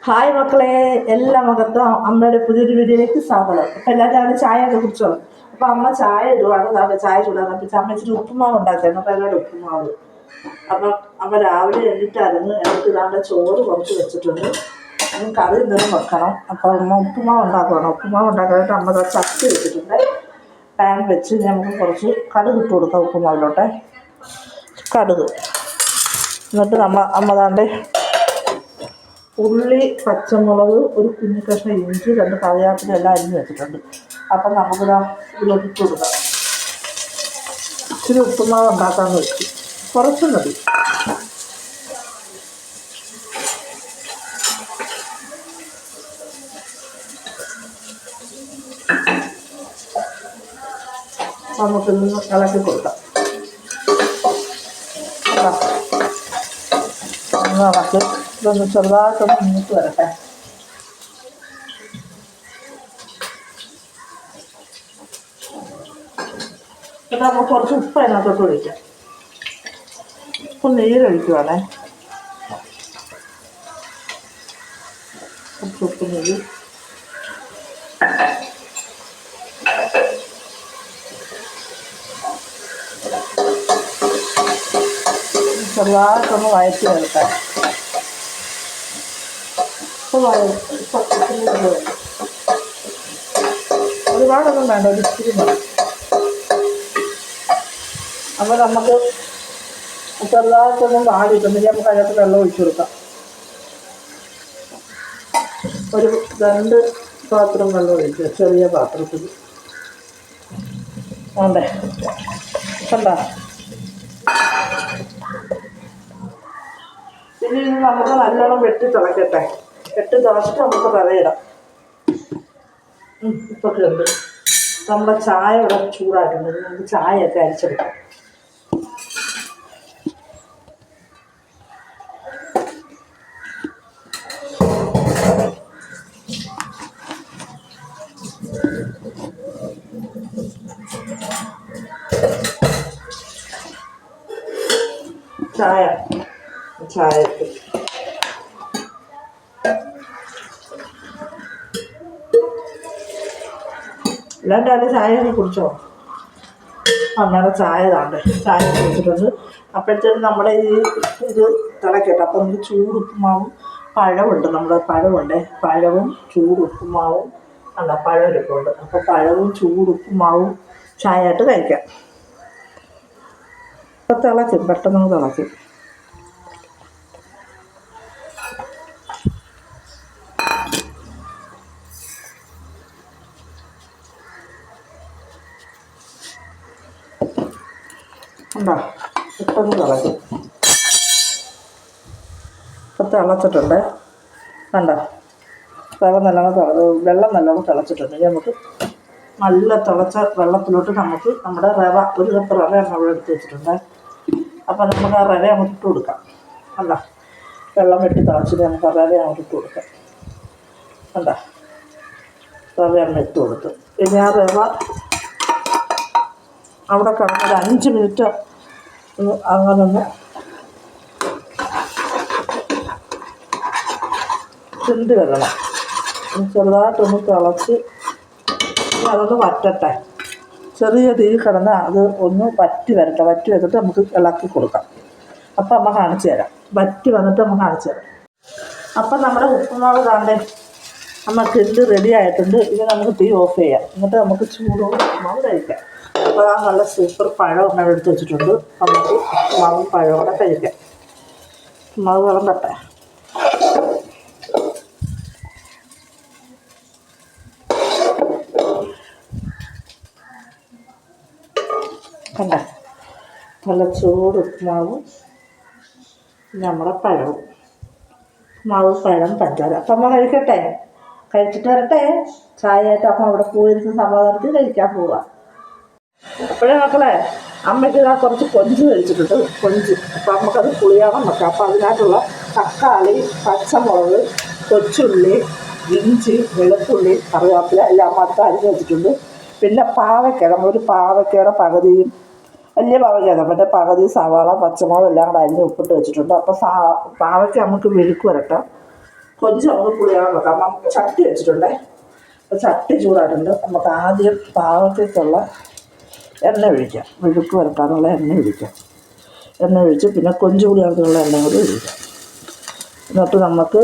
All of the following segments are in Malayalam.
ഹായ് മക്കളെ, എല്ലാ മകത്തും അമ്മയുടെ പുതിയൊരു വീഡിയോയിലേക്ക് സ്വാഗതം. അപ്പം എല്ലാവരും അവിടെ ചായ ഒക്കെ കുടിച്ചോളും. അപ്പം അമ്മ ചായ ഇടുവാണ്. അവിടെ ചായ ചൂടാണ്. അപ്പം അമ്മ ഇച്ചിരി ഉപ്പുമാവ് ഉണ്ടാക്കിയായിരുന്നു. അപ്പം എല്ലാവരും ഉപ്പുമാവ്. അപ്പം അമ്മ രാവിലെ എണ്ണിട്ടായിരുന്നു. എന്നിട്ട് ഇതാണ്ട് ചോറ് കുറച്ച് വെച്ചിട്ടുണ്ട്. ഇനി കറി എന്തെങ്കിലും വെക്കണം. അപ്പം അമ്മ ഉപ്പുമാവ് ഉണ്ടാക്കണം. ഉപ്പുമാവ് ഉണ്ടാക്കാനായിട്ട് അമ്മ ചട്ടി വെച്ചിട്ടുണ്ട്. പാൻ വെച്ച് നമുക്ക് കുറച്ച് കടുക് ഇട്ട് കൊടുക്കാം. ഉപ്പുമാവിലോട്ടെ കടുക്. എന്നിട്ട് അമ്മ താണ്ട് ഉള്ളി, പച്ചമുളക്, ഒരു കുഞ്ഞു കഷ്ണം ഇഞ്ചി, 2 കറിവേപ്പില എല്ലാം അരിഞ്ഞ് വെച്ചിട്ടുണ്ട്. അപ്പം നമുക്കിതാ ഇതിലോട്ട് ഇട്ട് കൊടുക്കാം. ഇച്ചിരി ഉപ്പുമാവ് ഉണ്ടാക്കാമെന്ന് വെച്ചു. കുറച്ച് മതി. നമുക്കിതൊന്ന് ഇളക്കി കൊടുക്കാം. ഇളക്കി ഇതൊന്ന് ചെറുതായിട്ടൊന്ന് മുന്നിട്ട് വരട്ടെ. എന്നിട്ട് നമുക്ക് കുറച്ച് ഉപ്പ് അതിനകത്തോട്ട് ഒഴിക്കാം. ഇപ്പം നീരൊഴിക്കുവാണേ. കുറച്ച് ഉപ്പ് നീര്. ചെറുതായിട്ടൊന്ന് വഴറ്റി വരട്ടെ. ഒരുപാടൊന്നും വേണ്ട, ഒരു ഇച്ചിരി മതി. അപ്പോൾ നമുക്ക് ചെറുതായിട്ടൊന്നും വാടിയിട്ടുണ്ടെങ്കിൽ നമുക്ക് അതിനകത്ത് വെള്ളം ഒഴിച്ചു കൊടുക്കാം. ഒരു 2 പാത്രം വെള്ളം ഒഴിക്കുക, ചെറിയ പാത്രത്തിൽ. വേണ്ടേ? കണ്ട. ഇനി നമുക്ക് നല്ലോണം വെട്ടി തിളക്കട്ടെ. വെട്ടി തിളച്ചിട്ട് നമുക്ക് റവയിടാം. ഇപ്പൊക്കെ ഉണ്ട്. നമ്മുടെ ചായ ഇവിടെ ചൂടായിട്ടുണ്ട്. നമുക്ക് ചായയൊക്കെ അരിച്ചെടുക്കാം. ചായ എല്ലാവരും അതിൻ്റെ ചായയൊക്കെ കുടിച്ചോ? അമ്മയുടെ ചായ താണ്ട് ചായ കുടിച്ചിട്ടുണ്ട്. അപ്പോഴത്തേനും നമ്മുടെ ഇത് തിളക്കട്ടെ. അപ്പം നമുക്ക് ചൂട് ഉപ്പുമാവും പഴമുണ്ട്. നമ്മുടെ പഴമുണ്ട്. പഴവും ചൂട് ഉപ്പുമാവും അല്ല, പഴം ഇരിപ്പുണ്ട്. അപ്പോൾ പഴവും ചൂട് ഉപ്പുമാവും ചായയായിട്ട് കഴിക്കാം. അപ്പം തിളയ്ക്കും, പെട്ടെന്ന് തിളയ്ക്കും. ഉണ്ടോ? പെട്ടെന്ന് തിളയ്ക്കും. ഇപ്പം തിളച്ചിട്ടുണ്ട്. കണ്ടോ? വെള്ളം നല്ലോണം തിളച്ചിട്ടുണ്ട്. നമുക്ക് നല്ല തിളച്ച വെള്ളത്തിലോട്ട് നമുക്ക് നമ്മുടെ റവ, 1 കപ്പ് റവ നമ്മൾ എടുത്ത് വെച്ചിട്ടുണ്ട്. അപ്പം നമുക്ക് ആ റവ അങ്ങോട്ട് ഇട്ട് കൊടുക്കാം. അല്ല, വെള്ളം വെട്ടി തിളച്ചിട്ട് നമുക്ക് ആ റവ അങ്ങോട്ട് ഇട്ട് കൊടുക്കാം. കണ്ടോ? റവ അങ്ങ് ഇട്ട് കൊടുത്തു. ഇനി ആ റവ അവിടെ കിടന്നൊരു 5 മിനിറ്റ് അങ്ങനൊന്ന് ചുണ്ടി വരണം. ചെറുതായിട്ടൊന്ന് തിളച്ച് അതൊന്ന് വറ്റട്ടെ. ചെറിയ തീ കിടന്ന് അത് ഒന്ന് വറ്റി വരട്ടെ. വറ്റി വന്നിട്ട് നമുക്ക് ഇളക്കി കൊടുക്കാം. അപ്പം അമ്മ കാണിച്ചു തരാം. വറ്റി വന്നിട്ട് അമ്മ കാണിച്ചു തരാം. അപ്പം നമ്മുടെ ഉപ്പുമാവ് താണ്ടേ അമ്മ കിണ്ടി റെഡി ആയിട്ടുണ്ട്. ഇത് നമുക്ക് തീ ഓഫ് ചെയ്യാം. എന്നിട്ട് നമുക്ക് ചൂടോടെ ഉപ്പുമാവ് കഴിക്കാം. അപ്പോൾ ആ നല്ല സൂപ്പർ പഴം നമ്മൾ എടുത്ത് വെച്ചിട്ടുണ്ട്. നമുക്ക് ഉപ്പുമാവും പഴമോടെ കഴിക്കാം. ഉപ്പുമാവ് വിളമ്പട്ടെ. കണ്ട, നല്ല ചൂട് ഉപ്പുമാവും നമ്മുടെ പഴവും. ഉപ്പുമാവ്, പഴം, പഞ്ചാര. അപ്പം അമ്മ കഴിക്കട്ടെ. കഴിച്ചിട്ട് വരട്ടെ. ചായയായിട്ട് അമ്മ അവിടെ പോയിരുന്ന സമാധാനത്തിൽ കഴിക്കാൻ പോവുക. അപ്പോഴേ മക്കളെ, അമ്മയ്ക്ക് ഇതാ കുറച്ച് കൊഞ്ച് കഴിച്ചിട്ടുണ്ട്. കൊഞ്ച്. അപ്പം നമുക്കത് പുളിയാണം വെക്കാം. അപ്പം അതിനകത്തുള്ള തക്കാളി, പച്ചമുളക്, കൊച്ചുള്ളി, ഇഞ്ചി, വെളുത്തുള്ളി, കറിവേപ്പില എല്ലാം അമ്മ അരിഞ്ഞ് വെച്ചിട്ടുണ്ട്. പിന്നെ പാവയ്ക്ക, നമ്മളൊരു പാവയ്ക്കയുടെ പകുതിയും, വലിയ പാവയ്ക്ക മറ്റേ പകുതി സവാള, പച്ചമുളക് എല്ലാം കൂടെ അരിഞ്ഞ് ഉപ്പിട്ട് വെച്ചിട്ടുണ്ട്. അപ്പോൾ പാവയ്ക്ക നമുക്ക് മെഴുക്ക് വരട്ടെ. കൊഞ്ച് നമുക്ക് പുളിയാൻ വെക്കാം. നമുക്ക് ചട്ടി വെച്ചിട്ടുണ്ടേ. അപ്പോൾ ചട്ടി ചൂടായിട്ടുണ്ട്. നമുക്ക് ആദ്യം പാകത്തേക്കുള്ള എണ്ണ ഒഴിക്കാം. മെഴുക്ക് വരട്ടാനുള്ള എണ്ണ ഒഴിക്കാം. എണ്ണ ഒഴിച്ച് പിന്നെ കൊഞ്ച് പുളിയാനുള്ള എണ്ണ കൂടി ഒഴിക്കാം. എന്നിട്ട് നമുക്ക്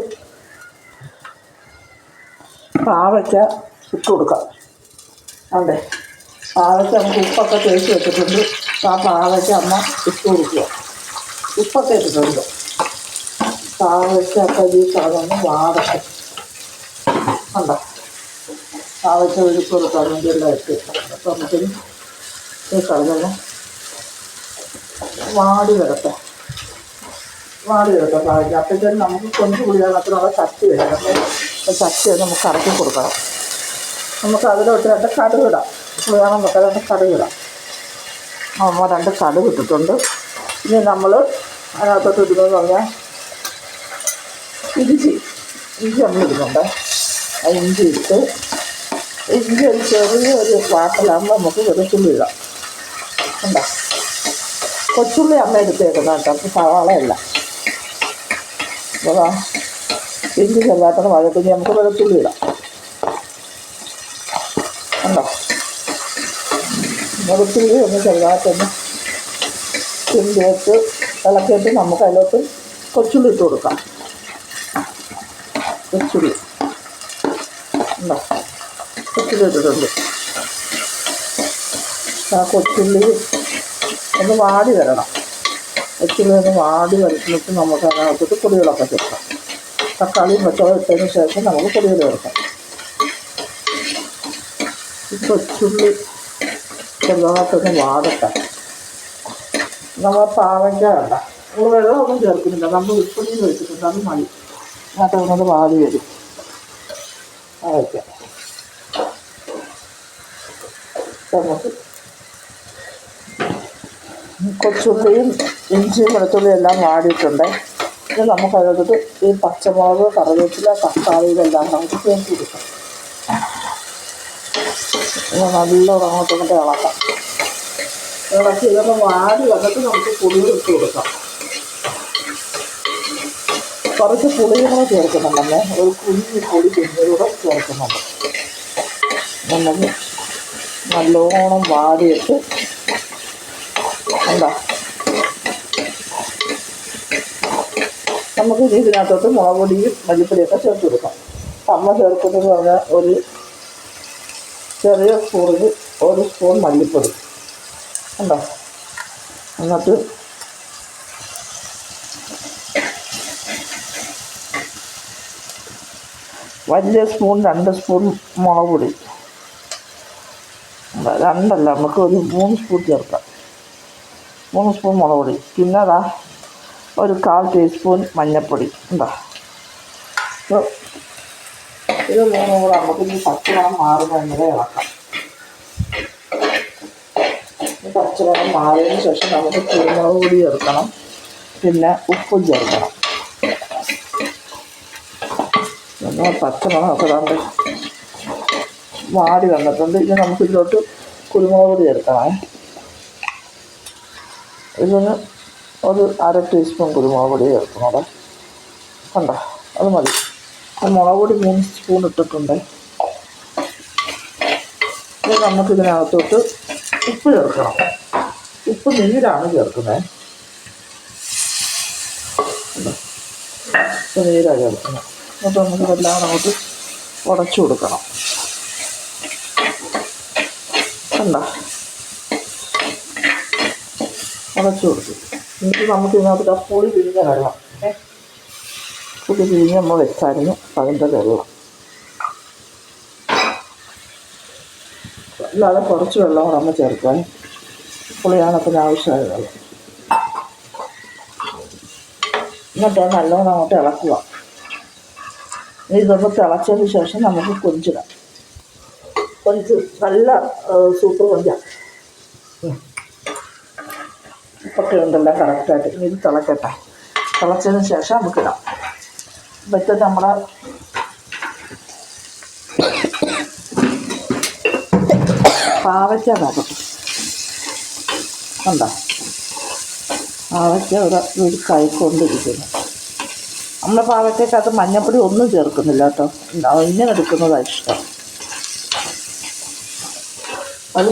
പാവയ്ക്ക ഇട്ട് കൊടുക്കാം. അതെ, പാവയ്ക്ക നമുക്ക് ഉപ്പൊക്കെ തേച്ച് വെച്ചിട്ടുണ്ട്. ആ പാവയ്ക്ക അമ്മ ഇട്ട് കൊടുക്കുക. ഉപ്പൊക്കെ ഇട്ടിട്ടുണ്ട്. പാവയ്ക്ക ഈ സാധനം വാടട്ടെ. ഉണ്ടോ, പാവയ്ക്ക ഒഴുക്ക് കൊടുക്കാൻ വേണ്ടി എല്ലാം ഇട്ട്. അപ്പം നമുക്കിന് ഈ കളഞ്ഞൊന്ന് വാടി വരട്ടെ പാവയ്ക്ക. അപ്പോഴത്തേനും നമുക്ക് കൊഞ്ച് പുളിയാകത്തിനുള്ള ചട്ടി വരണം. അപ്പോൾ ചട്ടി നമുക്ക് ഇറക്കി കൊടുക്കണം. നമുക്ക് അതിലോട്ട് 2 കടുകിടാം. പുളിയാണം വെക്കാൻ 2 കടുകിടാം. അമ്മ 2 കടുക് ഇട്ടിട്ടുണ്ട്. ഇനി നമ്മൾ അതിനകത്തോട്ട് ഇടുന്നതെന്ന് പറഞ്ഞാൽ ഇഞ്ചി നമ്മൾ ഇടുന്നുണ്ട്. ആ ഇഞ്ചി ഇട്ട് ഇഞ്ചി ഒരു ചെറിയൊരു വാട്ടലാകുമ്പോൾ നമുക്ക് വെളുത്തുള്ളി ഇടാം. ഉണ്ടോ, കൊച്ചുള്ളി അമ്മ എടുത്തേക്കുന്ന കേട്ടോ, അപ്പോൾ സവാളയല്ല. അപ്പോൾ ഇഞ്ചി ചെറുതായിട്ടൊന്ന് വഴറ്റി നമുക്ക് വെളുത്തുള്ളി ഇടാം. ഉണ്ടോ, വെളുത്തുള്ളി ഒന്ന് ചെറുതായിട്ടൊന്ന് ചിന്തിയിട്ട് ഇളക്കിയിട്ട് നമുക്ക് അതിലോട്ട് കൊച്ചുള്ളി ഇട്ട് കൊടുക്കാം. കൊച്ചുള്ളി ഉണ്ടോ, കൊച്ചുള്ളി ഇട്ടിട്ടുണ്ട്. ആ കൊച്ചുള്ളി ഒന്ന് വാടി വരണം. കൊച്ചുള്ളി ഒന്ന് വാടി വരുന്നിട്ട് നമുക്ക് അതിനകത്തോട്ട് പൊടികളൊക്കെ ചേർക്കാം. തക്കാളിയും പച്ചമുളകും ഇട്ടതിന് ശേഷം നമുക്ക് പൊടികൾ ചേർക്കാം. ഈ കൊച്ചുള്ളി ചെറുതായിട്ടൊന്ന് വാടട്ടെ. നമ്മൾ പാവയ്ക്ക വേണ്ട, നമ്മൾ വെള്ളമൊന്നും ചേർക്കുന്നില്ല. നമ്മൾ ഉപ്പൊടിയിൽ വെച്ചിട്ടുണ്ട്, അത് മതി. അതിനകത്ത് വാടി വരും പാവയ്ക്ക. നമുക്ക് കൊച്ചുള്ളിയും ഇഞ്ചിയും വെളുത്തുള്ളിയും എല്ലാം വാടിയിട്ടുണ്ട്. ഇനി നമുക്കതിനകത്ത് ഈ പച്ചമുളക്, കറിവേപ്പില, തക്കാളി ഇതെല്ലാം നമുക്ക് ചേർത്ത് കൊടുക്കാം. നല്ലോണം അങ്ങോട്ട് ഇളക്കാം. ഇളക്കി ഇതൊക്കെ വാടി വന്നിട്ട് നമുക്ക് പുളിയും ഇട്ട് കൊടുക്കാം. കുറച്ച് പുളിയും കൂടെ ചേർക്കുന്നുണ്ടല്ലേ, ഒരു കുഞ്ഞി പൊടി പിന്നീട് ചേർക്കുന്നുണ്ട്. നമുക്ക് നല്ലോണം വാടിയിട്ട് എന്താ നമുക്ക് ഇതിനകത്തോട്ട് മുളക് പൊടിയും മല്ലിപ്പൊടിയൊക്കെ ചേർത്ത് കൊടുക്കാം. അമ്മ ചേർക്കുന്നതെന്ന് പറഞ്ഞാൽ ഒരു ചെറിയ സ്പൂണിൽ 1 സ്പൂൺ മല്ലിപ്പൊടി ഉണ്ടോ. എന്നിട്ട് വലിയ സ്പൂൺ 2 സ്പൂൺ മുളക് പൊടി. 2 അല്ല, നമുക്ക് ഒരു 3 സ്പൂൺ ചേർക്കാം. 3 സ്പൂൺ മുളക് പൊടി. പിന്നെ അതാ ഒരു 1/4 ടീസ്പൂൺ മഞ്ഞൾപ്പൊടി ഉണ്ടോ. അപ്പോൾ ഇത് 3 കൂടെ നമുക്ക് ഈ പച്ചമണം മാറുന്നതിന് ഇളക്കാം. ഈ പച്ചമണം മാറിയതിന് ശേഷം നമുക്ക് കുരുമുളക് പൊടി ചേർക്കണം. പിന്നെ ഉപ്പും ചേർക്കണം. പിന്നെ പച്ചമണമൊക്കെ കണ്ട് വാടി വന്നിട്ടുണ്ട്. ഇനി നമുക്കിതിലോട്ട് കുരുമുളക് പൊടി ചേർക്കണേ. ഇതിന് ഒരു 1/2 ടീസ്പൂൺ കുരുമുളക് പൊടി ചേർക്കുന്നത് കണ്ടോ, അത് മതി. മുളക് പൊടി 3 സ്പൂൺ ഇട്ടിട്ടുണ്ട്. ഇനി നമുക്കിതിനകത്തോട്ട് ഉപ്പ് ചേർക്കണം. ഉപ്പ് നീരാണ് ചേർക്കുന്നത്. ഉപ്പ് നീരാണ് ചേർക്കുന്നത്. എന്നിട്ട് നമുക്കിതെല്ലാം അങ്ങോട്ട് ഉടച്ചു കൊടുക്കണം. കണ്ടോ, ഉടച്ചു കൊടുക്കും. എന്നിട്ട് നമുക്ക് ഇതിനകത്ത് പുളി പിഴിഞ്ഞ വെള്ളം, പുളി പിഴിഞ്ഞ് നമ്മൾ വെച്ചായിരുന്നു അതിൻ്റെ വെള്ളം. അല്ലാതെ കുറച്ച് വെള്ളം കൂടെ നമ്മൾ ചേർക്കാൻ, പുളിയാണത്തിന് ആവശ്യമായ വെള്ളം. എന്നിട്ട് നല്ലോണം അങ്ങോട്ട് ഇളക്കുക. ഇതൊന്ന് തിളച്ചതിന് ശേഷം നമുക്ക് കൊഞ്ചിടാം. കൊഞ്ച് നല്ല സൂപ്പർ കൊഞ്ചാണ്. ഉപ്പൊക്കെ ഉണ്ടെല്ലാം കറക്റ്റായിട്ട്. ഇനി ഇത് തിളക്കട്ടെ. തിളച്ചതിന് ശേഷം നമുക്കിടാം. ഇപ്പോഴത്തെ നമ്മുടെ പാവയ്ക്ക നോക്കട്ടെ. കണ്ടോ, പാവയ്ക്ക ഒരു കൈക്കൊണ്ടിരിക്കുന്നു. നമ്മുടെ പാവയ്ക്കകത്ത് മഞ്ഞപ്പൊടി ഒന്നും ചേർക്കുന്നില്ല കേട്ടോ. ഇങ്ങനെ എടുക്കുന്നതാണ് ഇഷ്ടം. അത്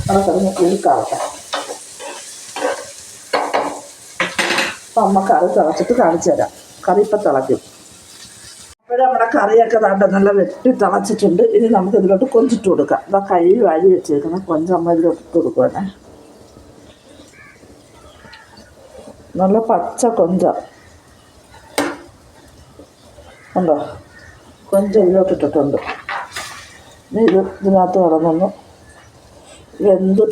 നമുക്കതിന് കുഴുക്കാവട്ടെ. അപ്പം അമ്മ കറി തിളച്ചിട്ട് കാണിച്ചു തരാം. കറി ഇപ്പം തിളയ്ക്കും. അപ്പോഴും നമ്മുടെ കറിയൊക്കെ താണ്ട നല്ല വെട്ടി തിളച്ചിട്ടുണ്ട്. ഇനി നമുക്ക് ഇതിലോട്ട് കൊഞ്ചിട്ട് കൊടുക്കാം. ഇതാ കഴുകി വാരി വെച്ചേക്കണം. കൊഞ്ച് അമ്മ ഇതിലോട്ട് ഇട്ട് കൊടുക്കുവാണേ. നല്ല പച്ച കൊഞ്ച ഉണ്ടോ? കൊഞ്ച് ഇതിലോട്ട് ഇട്ടിട്ടുണ്ട്. ഇനി ഇതിനകത്ത് കിടന്നൊന്ന് വെന്ത്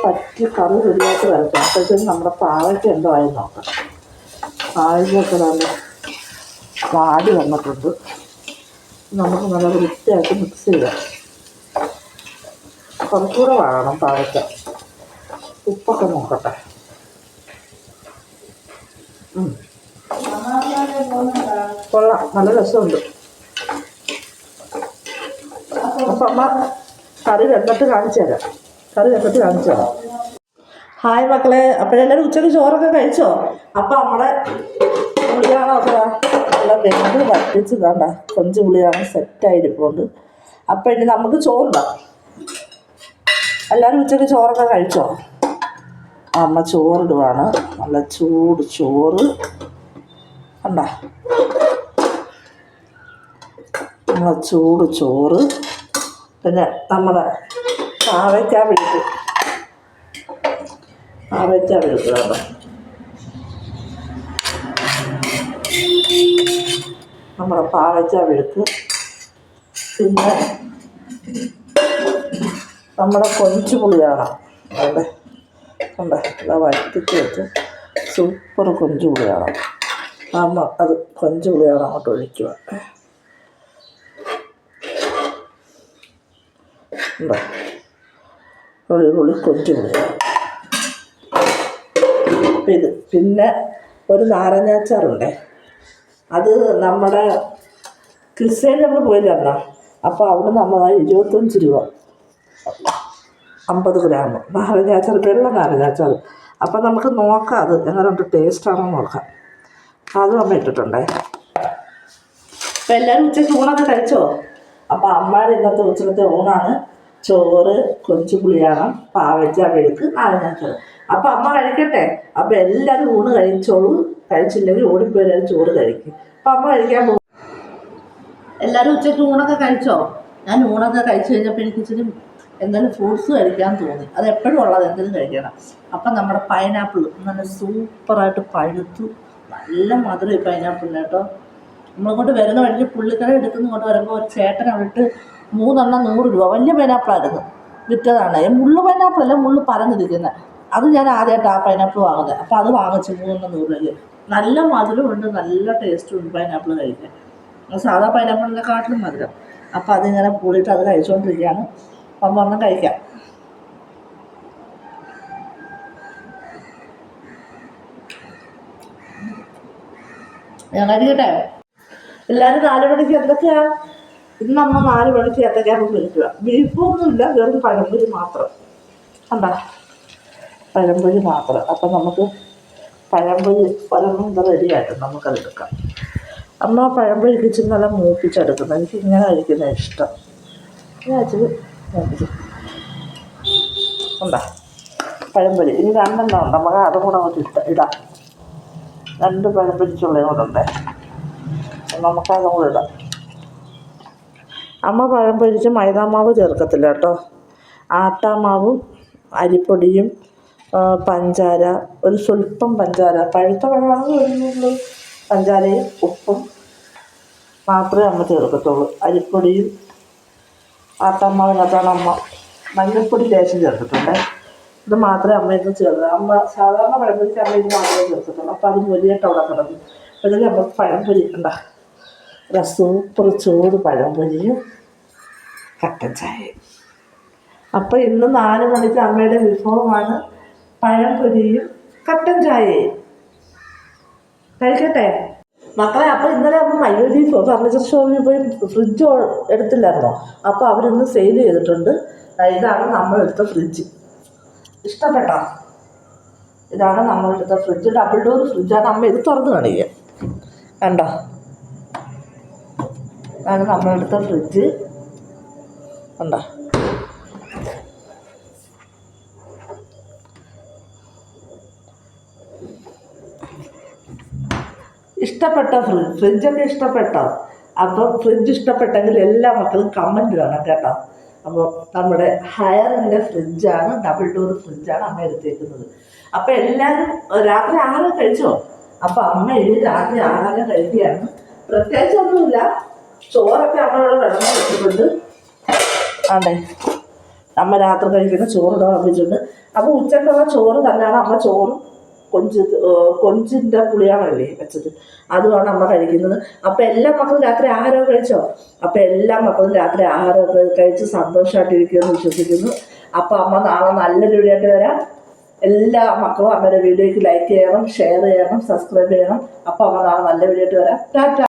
പറ്റി കറി റെഡിയായിട്ട് വരട്ടെ. അപ്പോഴത്തേക്കും നമ്മുടെ പാവയ്ക്ക് എന്തോ ആയി നോക്കാം. പാവയ്ക്കൊക്കെ നല്ല വാടി വന്നിട്ടുണ്ട്. നമുക്ക് നല്ല വൃത്തിയായിട്ട് മിക്സ് ചെയ്യാം. കുറച്ചുകൂടെ വാഴണം പാവയ്ക്ക. ഉപ്പൊക്കെ നോക്കട്ടെ. കൊള്ളാം, നല്ല രസമുണ്ട്. അപ്പം അമ്മ കറി വെന്നിട്ട് കാണിച്ചു തരാം. ഹായ് മക്കളെ, അപ്പോഴെല്ലാവരും ഉച്ചയ്ക്ക് ചോറൊക്കെ കഴിച്ചോ? അപ്പം നമ്മുടെ പുളിയാണൊക്കെ നല്ല വെന്ത് വറ്റിച്ച് കണ്ട കൊഞ്ച് പുളിയാണ് സെറ്റായിരിക്കുന്നുണ്ട്. അപ്പം ഇനി നമുക്ക് ചോറുണ്ടാം. എല്ലാവരും ഉച്ചയ്ക്ക് ചോറൊക്കെ കഴിച്ചോ? അമ്മ ചോറിടുവാണ്. നല്ല ചൂട് ചോറ് കണ്ട, നമ്മളെ ചൂട് ചോറ്. പിന്നെ നമ്മുടെ പാവയ്ക്ക വിഴുക്ക് കേട്ടോ. നമ്മുടെ പാവയ്ക്ക വിഴുക്ക്. പിന്നെ നമ്മുടെ കൊഞ്ച് പുളിയാണ്. അവിടെ കണ്ടേ, ഇതാ വറ്റിച്ച് വെച്ച് സൂപ്പർ കൊഞ്ച് പുളിയാണ്. അമ്മ അത് കൊഞ്ച് പുളിയാണ് അങ്ങോട്ട് ഒഴിക്കുക. ഉണ്ടോ, പുളി കൊഞ്ച് പുളിയാണ്. പിന്നെ ഒരു നാരങ്ങാച്ചാറുണ്ടേ. അത് നമ്മുടെ ക്രിസ്ത്യൻ നമ്മൾ പോയില്ല. അപ്പോൾ അവിടെ നമ്മൾ 25 രൂപ 50 ഗ്രാം നാരങ്ങാച്ചാർ, വെള്ള നാരങ്ങാച്ചാർ. അപ്പം നമുക്ക് നോക്കാം അത് എങ്ങനെയുണ്ട്, ടേസ്റ്റാണോ നോക്കാം. അതും അമ്മ ഇട്ടിട്ടുണ്ടേ. അപ്പം എല്ലാവരും ഉച്ചയ്ക്ക് ഊണൊക്കെ കഴിച്ചോ? അപ്പം അമ്മയുടെ ഇന്നത്തെ ഉച്ചക്കത്തെ ഊണാണ് ചോറ്, കൊഞ്ച് പുളിയാണ്, പാവയ്ക്ക വിഴുക്ക്, നാരങ്ങാച്ചാർ. അപ്പം അമ്മ കഴിക്കട്ടെ. അപ്പം എല്ലാവരും ഊണ് കഴിച്ചോളൂ. കഴിച്ചില്ലെങ്കിൽ ഓടിപ്പോയി എല്ലാവരും ചോറ് കഴിക്കും. അപ്പം അമ്മ കഴിക്കാൻ പോകും. എല്ലാവരും ഉച്ചയ്ക്ക് ഊണൊക്കെ കഴിച്ചോ? ഞാൻ ഊണൊക്കെ കഴിച്ചു കഴിഞ്ഞപ്പോൾ എനിക്ക് ഇച്ചിരി എന്തെങ്കിലും ഫ്രൂട്ട്സ് കഴിക്കാൻ തോന്നി. അത് എപ്പോഴും ഉള്ളത് എന്തെങ്കിലും കഴിക്കണം. അപ്പം നമ്മുടെ പൈനാപ്പിൾ നല്ല സൂപ്പറായിട്ട് പഴുത്തു. നല്ല മധുരം ഈ പൈനാപ്പിളിന് കേട്ടോ. നമ്മളിങ്ങോട്ട് വരുന്ന വഴിക്ക് പുള്ളിക്കട എടുക്കുന്ന കൊണ്ട് വരുമ്പോൾ ഒരു ചേട്ടൻ അവിട്ട് 3 എണ്ണം 100 രൂപ. വലിയ പൈനാപ്പിളായിരുന്നു, വിറ്റതാണ്. മുള്ളു പൈനാപ്പിളല്ല, മുള്ളു പരന്നിരിക്കുന്നത്. അത് ഞാൻ ആദ്യമായിട്ട് ആ പൈനാപ്പിൾ വാങ്ങുന്നത്. അപ്പോൾ അത് വാങ്ങിച്ചു 3 എണ്ണം 100 രൂപയ്ക്ക്. നല്ല മധുരമുണ്ട്, നല്ല ടേസ്റ്റും ഉണ്ട് പൈനാപ്പിൾ കഴിക്കാൻ. സാധാ പൈനാപ്പിളിനെക്കാട്ടിലും മധുരം. അപ്പോൾ അതിങ്ങനെ പൂളിയിട്ട് അത് കഴിച്ചുകൊണ്ടിരിക്കുകയാണ്. അപ്പം പറഞ്ഞാൽ കഴിക്കാം. ഞാൻ കഴിക്കട്ടെ. എല്ലാവരും 4 മണിക്ക് എന്തൊക്കെയാണ്? ഇന്ന് നമ്മൾ 4 മണിക്ക് എന്തൊക്കെയാണ് വിളിക്കുക? ബീഫൊന്നുമില്ല, വെറും പഴംപൊരി മാത്രം. കണ്ട, പഴംപൊരി മാത്രം. അപ്പം നമുക്ക് പഴം റെഡിയായിട്ട് നമുക്കതെടുക്കാം. അമ്മ പഴംപൊരിക്ക് ഇച്ചിരി നല്ല മൂപ്പിച്ചെടുക്കുന്നത്. എനിക്ക് ഇങ്ങനെ കഴിക്കുന്നത് ഇഷ്ടം. ഞാൻ ഇച്ചിരി മൂപ്പിച്ച് ഉണ്ടാ പഴംപൊരി. ഇനി 2 എണ്ണം ഉണ്ട്, നമുക്ക് അതും കൂടെ അങ്ങോട്ട് ഇടാം. 2 പഴംപൊരിച്ചുള്ളതും കൂടെ ഉണ്ടേ, നമുക്കതും കൂടെ ഇടാം. അമ്മ പഴംപൊരിച്ച് മൈദാമാവ് ചേർക്കത്തില്ല കേട്ടോ. ആട്ടാമാവും അരിപ്പൊടിയും പഞ്ചാര, ഒരു സ്വല്പം പഞ്ചാര, പഴുത്ത പഴമാണെങ്കിൽ ഒരു നുള്ളു പഞ്ചാരയും ഉപ്പും മാത്രമേ അമ്മ ചേർക്കത്തുള്ളൂ. അരിപ്പൊടിയും ആട്ടാമാവിനകത്താണ് അമ്മ മഞ്ഞൾപ്പൊടി ലേശം ചേർത്തിട്ടുണ്ട്. ഇത് മാത്രമേ അമ്മ ഇന്ന് ചേർത്ത്. അമ്മ സാധാരണ പഴംപൊരിക്ക് അമ്മ ഇത് മാത്രമേ ചേർത്തിട്ടുള്ളൂ. അപ്പോൾ അത് മൊരിയായിട്ട് അവിടെ കിടക്കും. അപ്പോഴത്തേക്ക് നമുക്ക് പഴംപൊരി ഉണ്ട, സൂപ്പർ ചൂട് പഴംപൊരിയും കട്ടൻ ചായയും. അപ്പോൾ ഇന്ന് 4 മണിക്ക് അമ്മയുടെ വിഭവമാണ് പഴംപൊരിയും കട്ടൻ ചായയും. കഴിക്കട്ടെ മക്കളെ. അപ്പോൾ ഇന്നലെ അമ്മ മയൂരി ഫർണിച്ചർ ഷോപ്പിൽ പോയി ഫ്രിഡ്ജ് എടുത്തില്ലായിരുന്നോ? അപ്പോൾ അവരിന്ന് സെയിൽ ചെയ്തിട്ടുണ്ട്. ഇതാണ് നമ്മളെടുത്ത ഫ്രിഡ്ജ്. ഇഷ്ടപ്പെട്ടോ? ഇതാണ് നമ്മളെടുത്ത ഫ്രിഡ്ജ്. ഡബിൾ ഡോർ ഫ്രിഡ്ജാണ്. അമ്മ ഇത് തുറന്ന് കാണിക്കുക. കണ്ടോ, അതാണ് നമ്മളെടുത്ത ഫ്രിഡ്ജ്. കണ്ടോ, ഇഷ്ടപ്പെട്ട ഫ്രിഡ്ജൊക്കെ ഇഷ്ടപ്പെട്ടോ? അപ്പോൾ ഫ്രിഡ്ജ് ഇഷ്ടപ്പെട്ടെങ്കിൽ എല്ലാ മക്കളും കമൻറ്റ് വേണം കേട്ടോ. അപ്പോൾ നമ്മുടെ ഹയറിൻ്റെ ഫ്രിഡ്ജാണ്, ഡബിൾ ഡോർ ഫ്രിഡ്ജാണ് അമ്മ എടുത്തേക്കുന്നത്. അപ്പോൾ എല്ലാവരും രാത്രി ആഹാരം കഴിച്ചോ? അപ്പോൾ അമ്മ ഇനി രാത്രി ആഹാരം കഴിക്കുകയാണ്. പ്രത്യേകിച്ചൊന്നുമില്ല, ചോറൊക്കെ അമ്മയോട് വിളമ്പി വെച്ചിട്ടുണ്ട്. അതെ, അമ്മ രാത്രി കഴിക്കുന്ന ചോറ് വിളമ്പിച്ചിട്ടുണ്ട്. അപ്പോൾ ഉച്ചക്കുള്ള ചോറ് തന്നെയാണ് അമ്മ ചോറും കൊഞ്ചിൻ്റെ പുളിയാണല്ലേ വെച്ചത്, അതുമാണ് അമ്മ കഴിക്കുന്നത്. അപ്പം എല്ലാ മക്കളും രാത്രി ആഹാരമൊക്കെ കഴിച്ചോ? അപ്പം എല്ലാ മക്കളും രാത്രി ആഹാരമൊക്കെ കഴിച്ച് സന്തോഷമായിട്ടിരിക്കുമെന്ന് വിശ്വസിക്കുന്നു. അപ്പം അമ്മ നാളെ നല്ലൊരു വീഡിയോ ആയിട്ട് വരാം. എല്ലാ മക്കളും അമ്മയുടെ വീഡിയോയ്ക്ക് ലൈക്ക് ചെയ്യണം, ഷെയർ ചെയ്യണം, സബ്സ്ക്രൈബ് ചെയ്യണം. അപ്പം അമ്മ നാളെ നല്ല വീഡിയോ ആയിട്ട് വരാം. ടാറ്റ.